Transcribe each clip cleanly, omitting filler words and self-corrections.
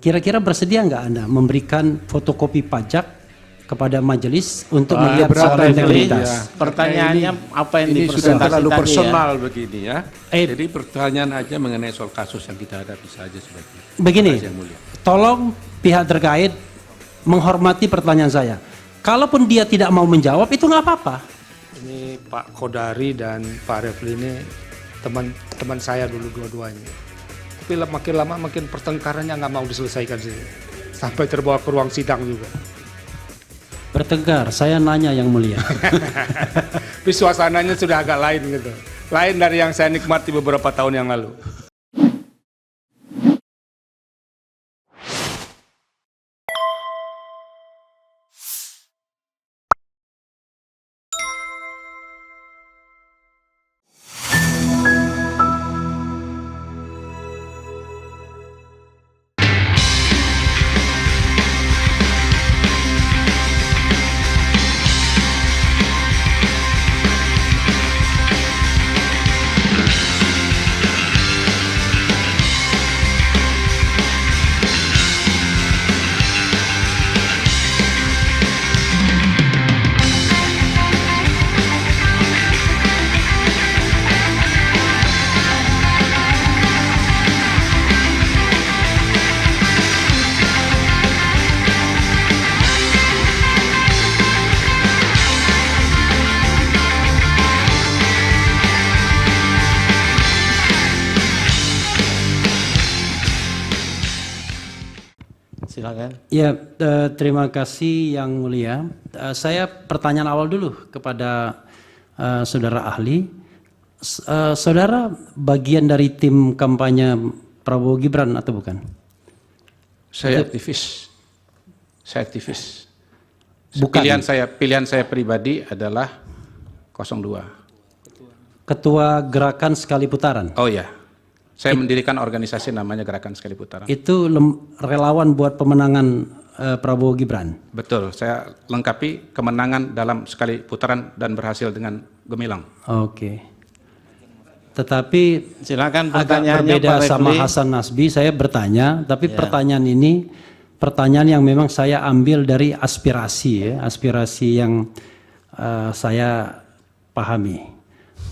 Kira-kira bersedia nggak Anda memberikan fotokopi pajak kepada majelis untuk melihat soal integritas? Ya. Pertanyaannya apa yang ini sudah terlalu tadi personal begini ya. Eh. Jadi pertanyaan aja mengenai soal kasus yang kita hadapi saja sebaiknya. Begini, Yang mulia. tolong pihak terkait menghormati pertanyaan saya. Kalaupun dia tidak mau menjawab, itu nggak apa-apa. Ini Pak Kodari dan Pak Refli ini teman saya dulu dua-duanya. Tapi makin lama makin pertengkarannya nggak mau diselesaikan sih. Sampai terbawa ke ruang sidang juga. Bertengkar, saya nanya yang mulia. Tapi suasananya sudah agak lain gitu. Lain dari yang saya nikmati beberapa tahun yang lalu. Silakan. Ya, terima kasih yang mulia. Saya pertanyaan awal dulu kepada saudara ahli. Saudara bagian dari tim kampanye Prabowo Gibran atau bukan? Saya aktivis. Saya aktivis. Bukan. Pilihan saya pribadi adalah 02. Ketua Gerakan Sekali Putaran. Oh ya. Saya mendirikan organisasi namanya Gerakan Sekali Putaran. Itu relawan buat pemenangan Prabowo Gibran. Betul, saya lengkapi kemenangan dalam sekali putaran dan berhasil dengan gemilang. Oke. Tetapi Silakan agak pertanyaannya berbeda Pak sama Refli. Hasan Nasbi. Saya bertanya, tapi Ya. pertanyaan ini pertanyaan yang memang saya ambil dari aspirasi, ya, aspirasi yang saya pahami.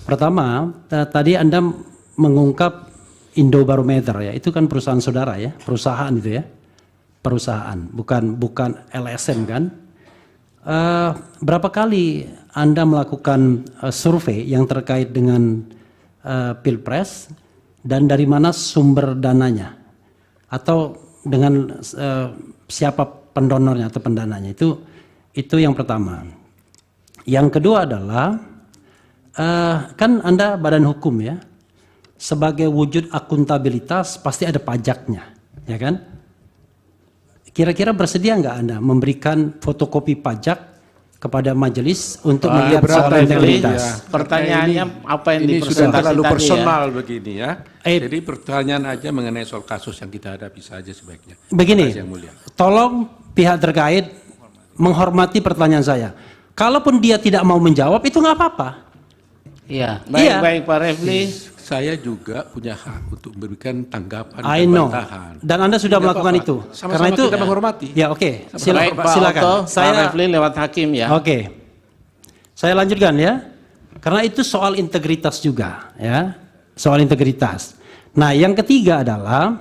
Pertama, tadi Anda mengungkap Indobarometer, ya, itu kan perusahaan saudara, ya, perusahaan itu, ya, perusahaan, bukan LSM kan? Berapa kali Anda melakukan survei yang terkait dengan Pilpres dan dari mana sumber dananya atau dengan siapa pendonornya atau pendananya? Itu yang pertama. Yang kedua adalah kan Anda badan hukum, ya. Sebagai wujud akuntabilitas pasti ada pajaknya, ya kan? Kira-kira bersedia nggak Anda memberikan fotokopi pajak kepada majelis untuk melihat soal integritas? Pertanyaannya apa yang ini sudah terlalu tadi personal begini ya. Eh. Jadi pertanyaan aja mengenai soal kasus yang kita hadapi saja sebaiknya. Begini, Yang mulia. tolong pihak terkait menghormati pertanyaan saya. Kalaupun dia tidak mau menjawab, itu nggak apa-apa. Iya. Iya. Baik Pak Refli. Saya juga punya hak untuk memberikan tanggapan I dan know. bantahan. Dan Anda sudah Tidak melakukan apa-apa. itu. Sama-sama Karena itu kita menghormati. Ya, oke. Baik Pak Silakan. Otto, Pak Refli lewat hakim ya. Oke. Saya lanjutkan, ya. Karena itu soal integritas juga, ya. Soal integritas. Nah, yang ketiga adalah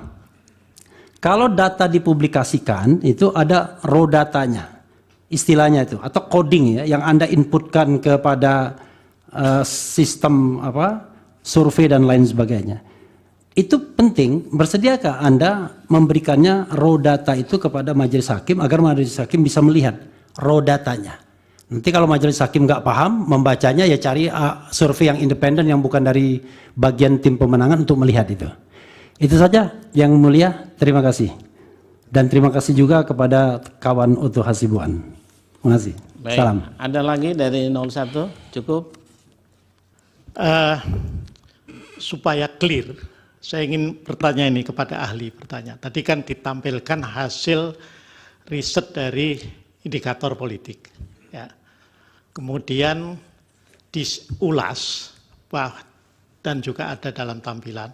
kalau data dipublikasikan itu ada raw datanya. Istilahnya itu atau coding, ya, yang Anda inputkan kepada sistem survei dan lain sebagainya. Itu penting. Bersediakah Anda memberikannya raw data itu kepada majelis hakim agar majelis hakim bisa melihat raw datanya? Nanti kalau majelis hakim nggak paham membacanya, ya cari survei yang independen yang bukan dari bagian tim pemenangan untuk melihat itu. Itu saja yang mulia. Terima kasih. Dan terima kasih juga kepada kawan Utuh Hasibuan. Terima kasih. Baik. Salam. Ada lagi dari 01? Cukup? Supaya clear, saya ingin bertanya ini kepada ahli bertanya. Tadi kan ditampilkan hasil riset dari indikator politik, ya. Kemudian diulas dan juga ada dalam tampilan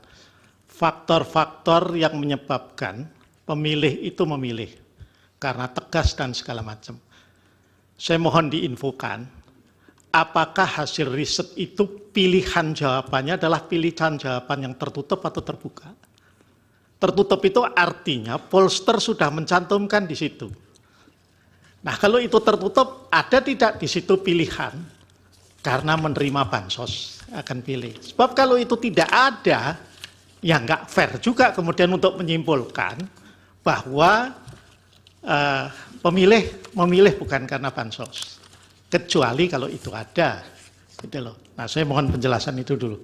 faktor-faktor yang menyebabkan pemilih itu memilih karena tegas dan segala macam. Saya mohon diinfokan, apakah hasil riset itu pilihan jawabannya adalah pilihan jawaban yang tertutup atau terbuka? Tertutup itu artinya pollster sudah mencantumkan di situ. Nah, kalau itu tertutup, ada tidak di situ pilihan karena menerima bansos akan pilih. Sebab kalau itu tidak ada, ya nggak fair juga kemudian untuk menyimpulkan bahwa memilih bukan karena bansos, kecuali kalau itu ada, gitu loh. Nah, saya mohon penjelasan itu dulu.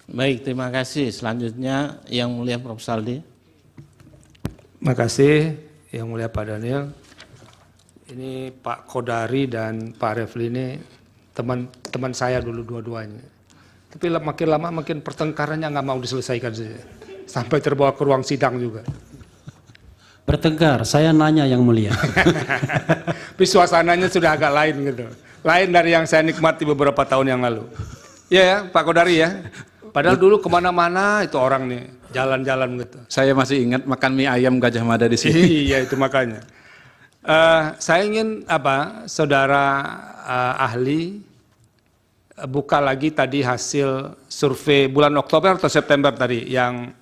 Baik, terima kasih. Selanjutnya Yang Mulia Prof. Saldi. Terima kasih Yang Mulia Pak Daniel. Ini Pak Kodari dan Pak Refli ini teman saya dulu dua-duanya. Tapi makin lama makin pertengkarannya nggak mau diselesaikan saja. Sampai terbawa ke ruang sidang juga. Bertengkar, saya nanya Yang Mulia. Tapi suasananya sudah agak lain gitu. Lain dari yang saya nikmati beberapa tahun yang lalu. Ya, Pak Kodari ya. Padahal dulu kemana-mana itu orang nih jalan-jalan gitu. Saya masih ingat makan mie ayam Gajah Mada di sini. Iya, itu makanya. Saya ingin saudara ahli buka lagi tadi hasil survei bulan Oktober atau September tadi yang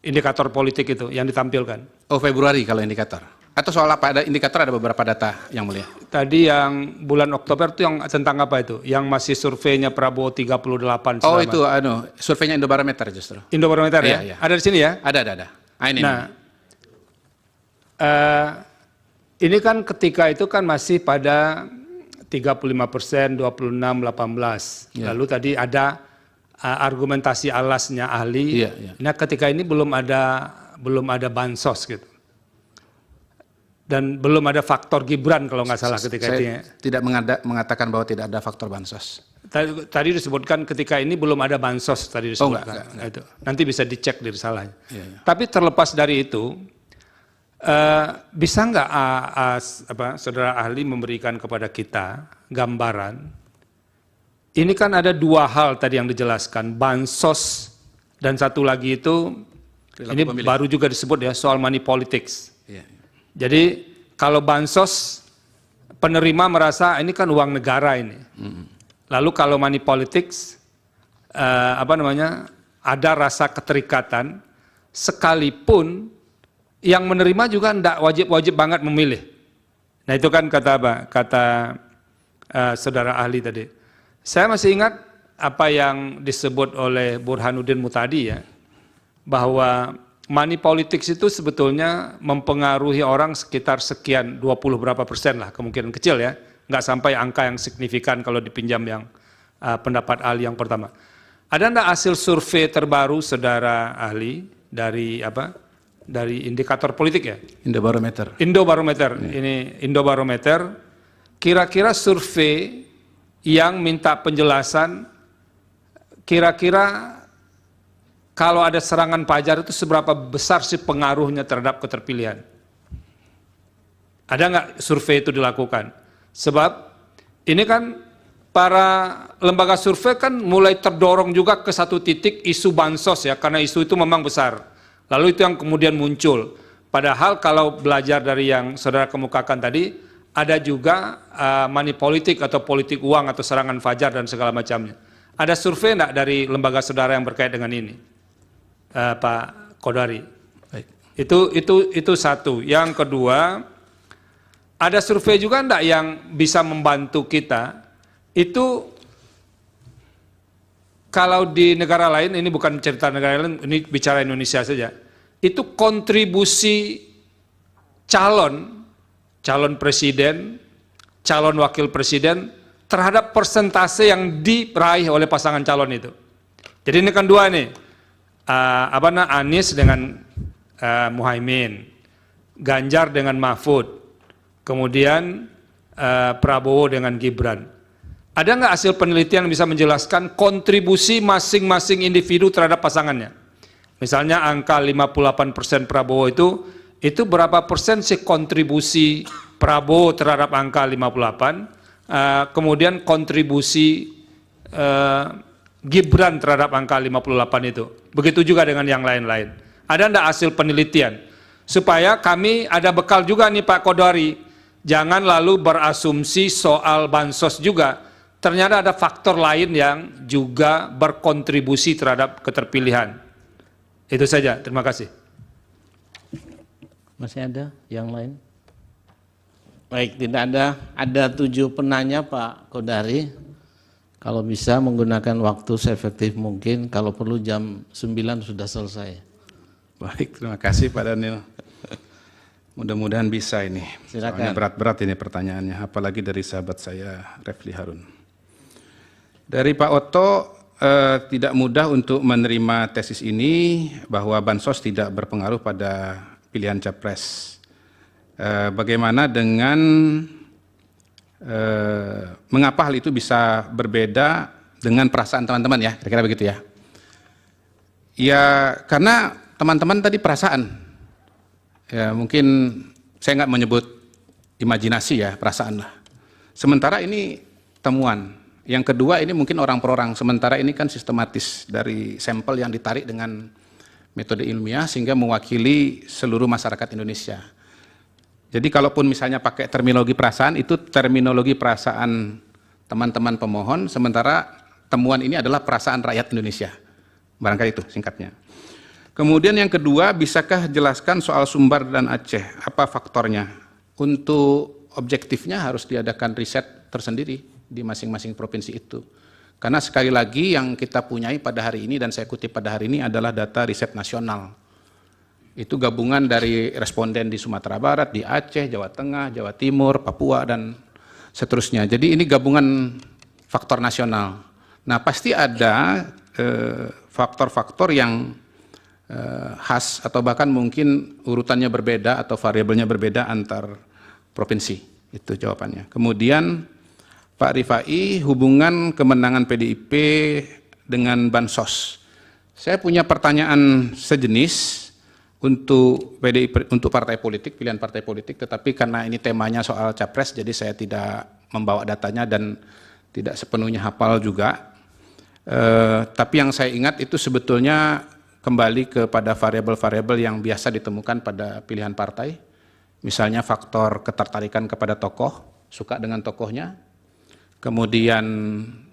indikator politik itu yang ditampilkan. Oh, Februari kalau indikator. Atau soal apa? Ada indikator, ada beberapa data Yang Mulia. Tadi yang bulan Oktober itu yang tentang apa itu? Yang masih surveinya Prabowo 38. Oh, itu surveinya Indobarometer justru. Indobarometer ya? Iya. Ada di sini ya? Ada. Ini. Nah, ini kan ketika itu kan masih pada 35%, 26, 18. Ya. Lalu tadi ada argumentasi alasnya ahli. Iya. Nah, ketika ini belum ada bansos gitu. Dan belum ada faktor Gibran kalau nggak salah ketika itu ya. Tidak mengatakan bahwa tidak ada faktor bansos. Tadi disebutkan ketika ini belum ada bansos tadi disebutkan. Enggak. Itu. Nanti bisa dicek di risalahnya. Iya. Tapi terlepas dari itu, bisa nggak saudara ahli memberikan kepada kita gambaran? Ini kan ada dua hal tadi yang dijelaskan, bansos dan satu lagi itu Perilaku ini pemilih. baru juga disebut ya soal money politics. Iya. Jadi kalau bansos penerima merasa ini kan uang negara ini. Lalu kalau money politics ada rasa keterikatan sekalipun yang menerima juga tidak wajib banget memilih. Nah itu kan kata saudara ahli tadi. Saya masih ingat apa yang disebut oleh Burhanuddin Mutadi ya, bahwa money politics itu sebetulnya mempengaruhi orang sekitar sekian 20 berapa persen lah, kemungkinan kecil ya, nggak sampai angka yang signifikan kalau dipinjam yang pendapat ahli yang pertama. Ada enggak hasil survei terbaru saudara ahli dari indikator politik ya? Indobarometer. Indobarometer. Ini Indobarometer. Kira-kira survei yang minta penjelasan kira-kira kalau ada serangan pajar itu seberapa besar sih pengaruhnya terhadap keterpilihan? Ada nggak survei itu dilakukan? Sebab ini kan para lembaga survei kan mulai terdorong juga ke satu titik isu bansos ya, karena isu itu memang besar. Lalu itu yang kemudian muncul. Padahal kalau belajar dari yang saudara kemukakan tadi, ada juga money politik atau politik uang atau serangan fajar dan segala macamnya. Ada survei enggak dari lembaga saudara yang berkait dengan ini? Pak Kodari. Baik. Itu satu. Yang kedua, ada survei juga enggak yang bisa membantu kita? Itu kalau di negara lain, ini bukan cerita negara lain, ini bicara Indonesia saja. Itu kontribusi calon presiden, calon wakil presiden terhadap persentase yang diraih oleh pasangan calon itu. Jadi ini kan dua nih. Anies dengan Muhaimin, Ganjar dengan Mahfud, kemudian Prabowo dengan Gibran. Ada nggak hasil penelitian yang bisa menjelaskan kontribusi masing-masing individu terhadap pasangannya? Misalnya angka 58% Prabowo itu berapa persen sih kontribusi Prabowo terhadap angka 58, kemudian kontribusi Gibran terhadap angka 58 itu. Begitu juga dengan yang lain-lain. Ada enggak hasil penelitian? Supaya kami ada bekal juga nih Pak Kodari. Jangan lalu berasumsi soal bansos juga. Ternyata ada faktor lain yang juga berkontribusi terhadap keterpilihan. Itu saja, terima kasih. Masih ada yang lain? Baik, tidak ada. Ada 7 penanya Pak Kodari. Kalau bisa menggunakan waktu seefektif mungkin, kalau perlu jam 9 sudah selesai. Baik, terima kasih Pak Daniel. Mudah-mudahan bisa ini. Silakan. Soalnya berat-berat ini pertanyaannya, apalagi dari sahabat saya Refli Harun. Dari Pak Otto, tidak mudah untuk menerima tesis ini bahwa bansos tidak berpengaruh pada pilihan capres. Bagaimana dengan mengapa hal itu bisa berbeda dengan perasaan teman-teman ya, kira-kira begitu ya. Ya karena teman-teman tadi perasaan, ya mungkin saya nggak menyebut imajinasi ya, perasaan lah. Sementara ini temuan. Yang kedua ini mungkin orang per orang, sementara ini kan sistematis dari sampel yang ditarik dengan metode ilmiah sehingga mewakili seluruh masyarakat Indonesia. Jadi kalaupun misalnya pakai terminologi perasaan, itu terminologi perasaan teman-teman pemohon, sementara temuan ini adalah perasaan rakyat Indonesia. Barangkali itu singkatnya. Kemudian yang kedua, bisakah jelaskan soal Sumbar dan Aceh, apa faktornya? Untuk objektifnya harus diadakan riset tersendiri di masing-masing provinsi itu. Karena sekali lagi yang kita punyai pada hari ini dan saya kutip pada hari ini adalah data riset nasional. Itu gabungan dari responden di Sumatera Barat, di Aceh, Jawa Tengah, Jawa Timur, Papua, dan seterusnya. Jadi ini gabungan faktor nasional. Nah pasti ada faktor-faktor yang khas atau bahkan mungkin urutannya berbeda atau variabelnya berbeda antar provinsi. Itu jawabannya. Kemudian Pak Rifai, hubungan kemenangan PDIP dengan bansos. Saya punya pertanyaan sejenis untuk PDIP, untuk partai politik, pilihan partai politik, tetapi karena ini temanya soal capres, jadi saya tidak membawa datanya dan tidak sepenuhnya hafal juga. Tapi yang saya ingat itu sebetulnya kembali kepada variabel-variabel yang biasa ditemukan pada pilihan partai, misalnya faktor ketertarikan kepada tokoh, suka dengan tokohnya, kemudian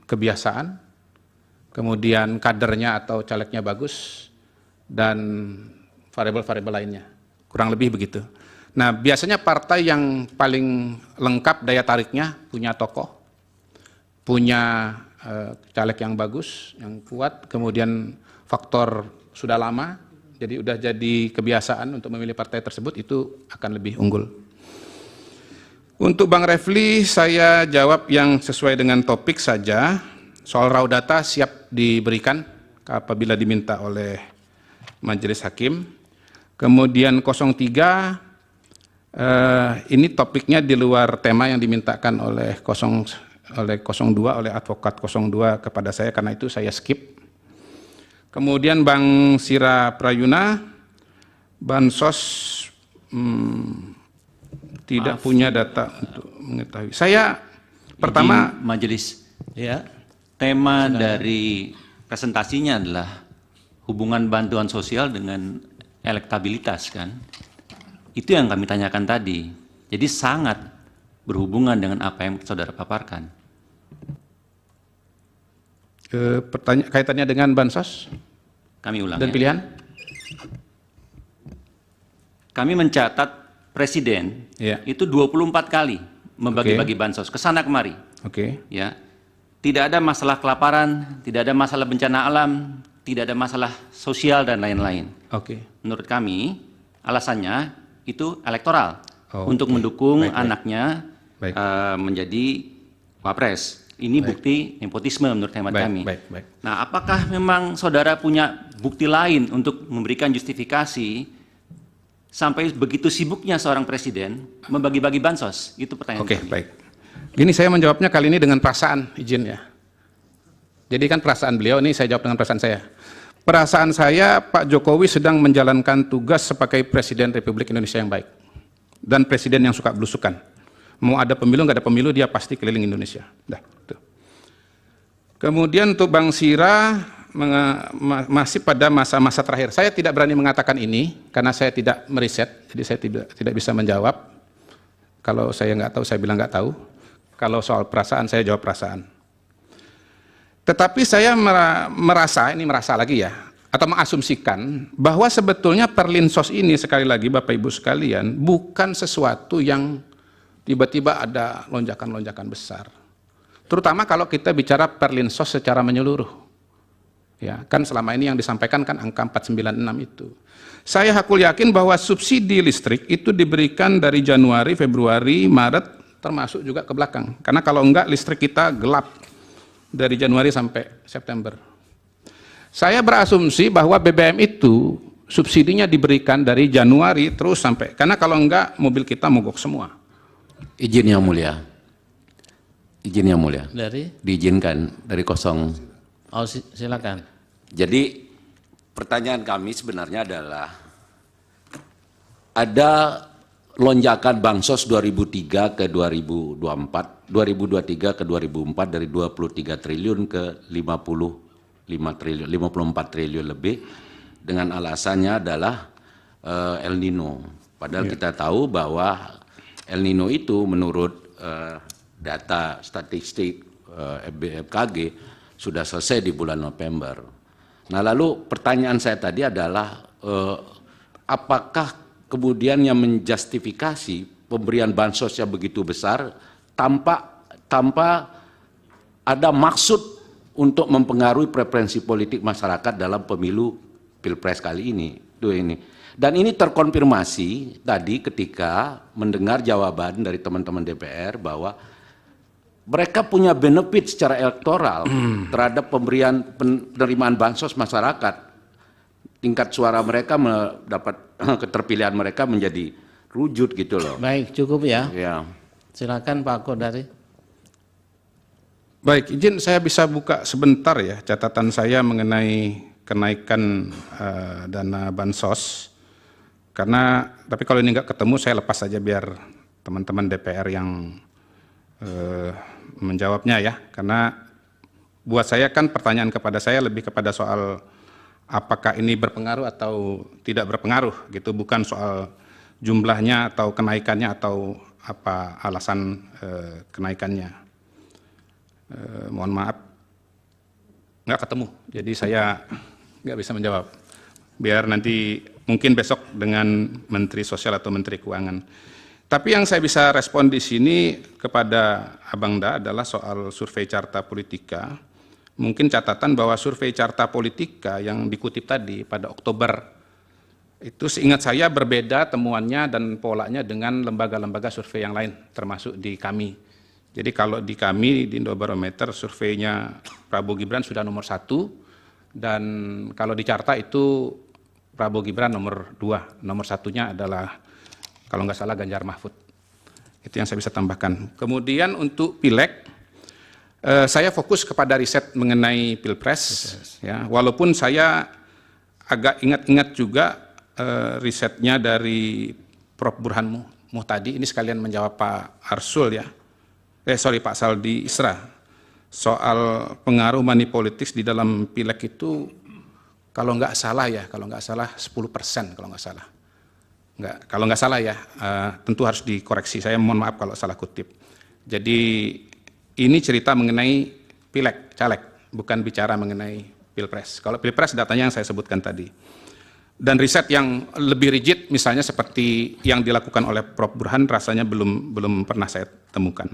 kebiasaan, kemudian kadernya atau calegnya bagus, dan variabel-variabel lainnya. Kurang lebih begitu. Nah, biasanya partai yang paling lengkap daya tariknya punya tokoh, punya caleg yang bagus, yang kuat, kemudian faktor sudah lama, jadi udah jadi kebiasaan untuk memilih partai tersebut, itu akan lebih unggul. Untuk Bang Refli, saya jawab yang sesuai dengan topik saja. Soal raw data siap diberikan apabila diminta oleh Majelis Hakim. Kemudian 03, ini topiknya di luar tema yang dimintakan oleh 02, oleh advokat 02 kepada saya, karena itu saya skip. Kemudian Bang Sira Prayuna, bansos tidak punya data untuk mengetahui. Saya pertama majelis, Ya. tema dari presentasinya adalah hubungan bantuan sosial dengan elektabilitas kan. Itu yang kami tanyakan tadi. Jadi sangat berhubungan dengan apa yang saudara paparkan. kaitannya dengan bansos Kami ulang dan ya. pilihan. Kami mencatat Presiden Ya. itu 24 kali membagi-bagi bansos, kesana kemari. Oke. Ya, tidak ada masalah kelaparan, tidak ada masalah bencana alam, tidak ada masalah sosial dan lain-lain. Oke. Menurut kami alasannya itu elektoral Oh, untuk oke. mendukung Baik, baik. anaknya Baik. menjadi wapres. Ini bukti nepotisme menurut hemat Baik, kami. baik, baik. Nah, apakah memang saudara punya bukti lain untuk memberikan justifikasi sampai begitu sibuknya seorang presiden membagi-bagi bansos? Itu pertanyaan Oke, kami. baik. Gini saya menjawabnya kali ini dengan perasaan, izin ya. Jadi kan perasaan beliau, ini saya jawab dengan perasaan saya. Perasaan saya, Pak Jokowi sedang menjalankan tugas sebagai Presiden Republik Indonesia yang baik. Dan Presiden yang suka belusukan. Mau ada pemilu, nggak ada pemilu, dia pasti keliling Indonesia. Dah, tuh. Kemudian untuk Bang Sira, masih pada masa-masa terakhir. Saya tidak berani mengatakan ini karena saya tidak meriset, jadi saya tidak bisa menjawab. Kalau saya nggak tahu, saya bilang nggak tahu. Kalau soal perasaan, saya jawab perasaan. Tetapi saya merasa lagi ya, atau mengasumsikan bahwa sebetulnya Perlinsos ini, sekali lagi Bapak Ibu sekalian, bukan sesuatu yang tiba-tiba ada lonjakan-lonjakan besar. Terutama kalau kita bicara Perlinsos secara menyeluruh. Ya, kan selama ini yang disampaikan kan angka 496 itu. Saya hakul yakin bahwa subsidi listrik itu diberikan dari Januari, Februari, Maret, termasuk juga ke belakang. Karena kalau enggak listrik kita gelap dari Januari sampai September. Saya berasumsi bahwa BBM itu subsidinya diberikan dari Januari terus sampai, karena kalau enggak mobil kita mogok semua. Izin yang mulia. Izin yang mulia. Dari? Diizinkan dari kosong. Oh, silakan. Jadi pertanyaan kami sebenarnya adalah ada lonjakan bansos 2003 ke 2024, 2023 ke 2004 dari 23 triliun ke 54 triliun lebih dengan alasannya adalah El Nino. Padahal kita tahu bahwa El Nino itu menurut data statistik BMKG sudah selesai di bulan November. Nah, lalu pertanyaan saya tadi adalah apakah kemudian yang menjustifikasi pemberian bansos yang begitu besar tanpa ada maksud untuk mempengaruhi preferensi politik masyarakat dalam pemilu Pilpres kali ini. Dan ini terkonfirmasi tadi ketika mendengar jawaban dari teman-teman DPR bahwa mereka punya benefit secara elektoral terhadap penerimaan bansos masyarakat. Tingkat suara mereka mendapat keterpilihan mereka menjadi rujut gitu loh. Baik, cukup ya. Ya. Silakan Pak Kodari. Baik, izin saya bisa buka sebentar ya catatan saya mengenai kenaikan dana bansos. Karena, tapi kalau ini nggak ketemu saya lepas saja biar teman-teman DPR yang menjawabnya ya. Karena buat saya kan pertanyaan kepada saya lebih kepada soal apakah ini berpengaruh atau tidak berpengaruh gitu, bukan soal jumlahnya atau kenaikannya atau apa alasan kenaikannya. Mohon maaf, nggak ketemu, jadi saya nggak bisa menjawab. Biar nanti mungkin besok dengan Menteri Sosial atau Menteri Keuangan. Tapi yang saya bisa respon di sini kepada Abang Da adalah soal survei Carta Politika. Mungkin catatan bahwa survei Carta Politika yang dikutip tadi pada Oktober, itu seingat saya berbeda temuannya dan polanya dengan lembaga-lembaga survei yang lain, termasuk di kami. Jadi kalau di kami, di Indobarometer, surveinya Prabowo Gibran sudah nomor 1, dan kalau di Carta itu Prabowo Gibran nomor 2, nomor 1-nya adalah kalau nggak salah Ganjar Mahfud. Itu yang saya bisa tambahkan. Kemudian untuk Pileg, saya fokus kepada riset mengenai Pilpres. Ya, walaupun saya agak ingat-ingat juga risetnya dari Prof. Burhan Muhtadi, ini sekalian menjawab Pak Arsul ya. Pak Saldi Isra. Soal pengaruh money politics di dalam Pileg itu, kalau nggak salah 10% kalau nggak salah. Kalau nggak salah ya, tentu harus dikoreksi. Saya mohon maaf kalau salah kutip. Jadi ini cerita mengenai Pileg, caleg, bukan bicara mengenai Pilpres. Kalau Pilpres datanya yang saya sebutkan tadi. Dan riset yang lebih rigid, misalnya seperti yang dilakukan oleh Prof. Burhan, rasanya belum pernah saya temukan.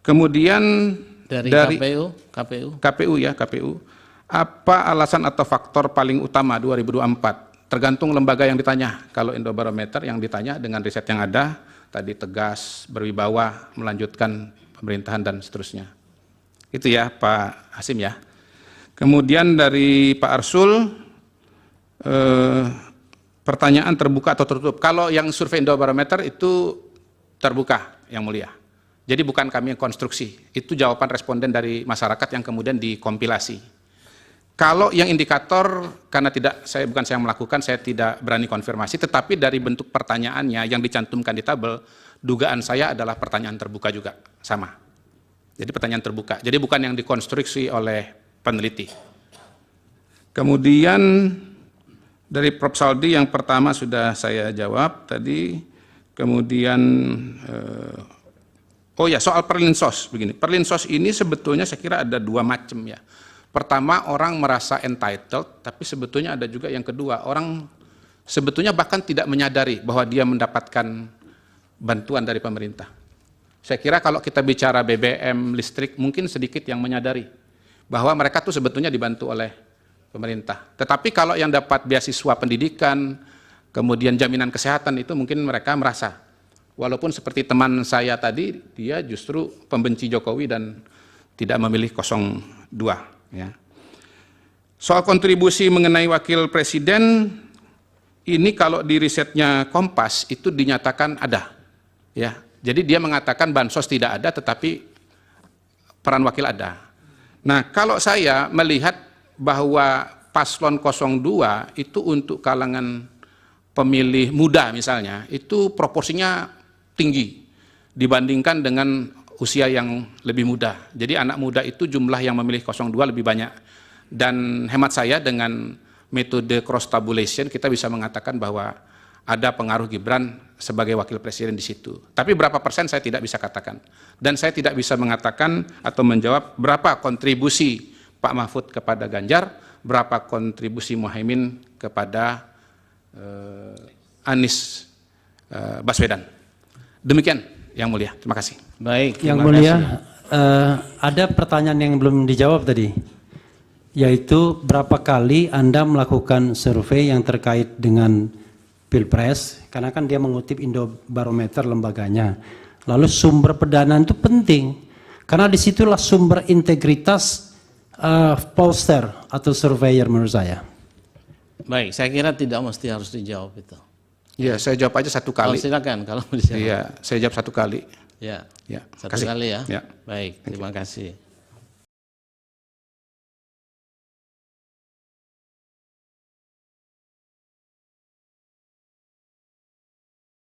Kemudian dari KPU. Apa alasan atau faktor paling utama 2024? Tergantung lembaga yang ditanya. Kalau Indobarometer yang ditanya dengan riset yang ada, tadi tegas, berwibawa, melanjutkan pemerintahan dan seterusnya. Itu ya Pak Hasim ya. Kemudian dari Pak Arsul, pertanyaan terbuka atau tertutup. Kalau yang survei Indobarometer itu terbuka, yang mulia. Jadi bukan kami yang konstruksi, itu jawaban responden dari masyarakat yang kemudian dikompilasi. Kalau yang indikator, karena bukan saya yang melakukan, saya tidak berani konfirmasi, tetapi dari bentuk pertanyaannya yang dicantumkan di tabel, dugaan saya adalah pertanyaan terbuka juga, sama. Jadi pertanyaan terbuka, jadi bukan yang dikonstruksi oleh peneliti. Kemudian dari Prof. Saldi yang pertama sudah saya jawab tadi. Kemudian oh ya, soal perlinsos begini. Perlinsos ini sebetulnya saya kira ada dua macam ya. Pertama, orang merasa entitled, tapi sebetulnya ada juga yang kedua, orang sebetulnya bahkan tidak menyadari bahwa dia mendapatkan bantuan dari pemerintah. Saya kira kalau kita bicara BBM, listrik, mungkin sedikit yang menyadari bahwa mereka tuh sebetulnya dibantu oleh pemerintah. Tetapi kalau yang dapat beasiswa pendidikan, kemudian jaminan kesehatan, itu mungkin mereka merasa. Walaupun seperti teman saya tadi, dia justru pembenci Jokowi dan tidak memilih 02. Ya. Soal kontribusi mengenai wakil presiden, ini kalau di risetnya Kompas itu dinyatakan ada. Ya. Jadi dia mengatakan bansos tidak ada, tetapi peran wakil ada. Nah, kalau saya melihat bahwa paslon 02 itu untuk kalangan pemilih muda misalnya, itu proporsinya tinggi dibandingkan dengan usia yang lebih muda. Jadi anak muda itu jumlah yang memilih 02 lebih banyak. Dan hemat saya dengan metode cross tabulation kita bisa mengatakan bahwa ada pengaruh Gibran sebagai wakil presiden di situ. Tapi berapa persen saya tidak bisa katakan. Dan saya tidak bisa mengatakan atau menjawab berapa kontribusi Pak Mahfud kepada Ganjar, berapa kontribusi Muhaimin kepada Anies Baswedan. Demikian yang mulia. Terima kasih. Baik, Yang terima mulia, kasih. ada pertanyaan yang belum dijawab tadi, yaitu berapa kali Anda melakukan survei yang terkait dengan Pilpres, karena kan dia mengutip Indobarometer lembaganya. Lalu sumber pendanaan itu penting, karena disitulah sumber integritas pollster atau surveyor menurut saya. Baik, saya kira tidak mesti harus dijawab itu. Ya, saya jawab aja satu kali. Oh, silakan kalau mau dijawab. Iya, saya jawab satu kali. Ya, Ya, satu kasih. kali ya. Ya. Baik, terima kasih.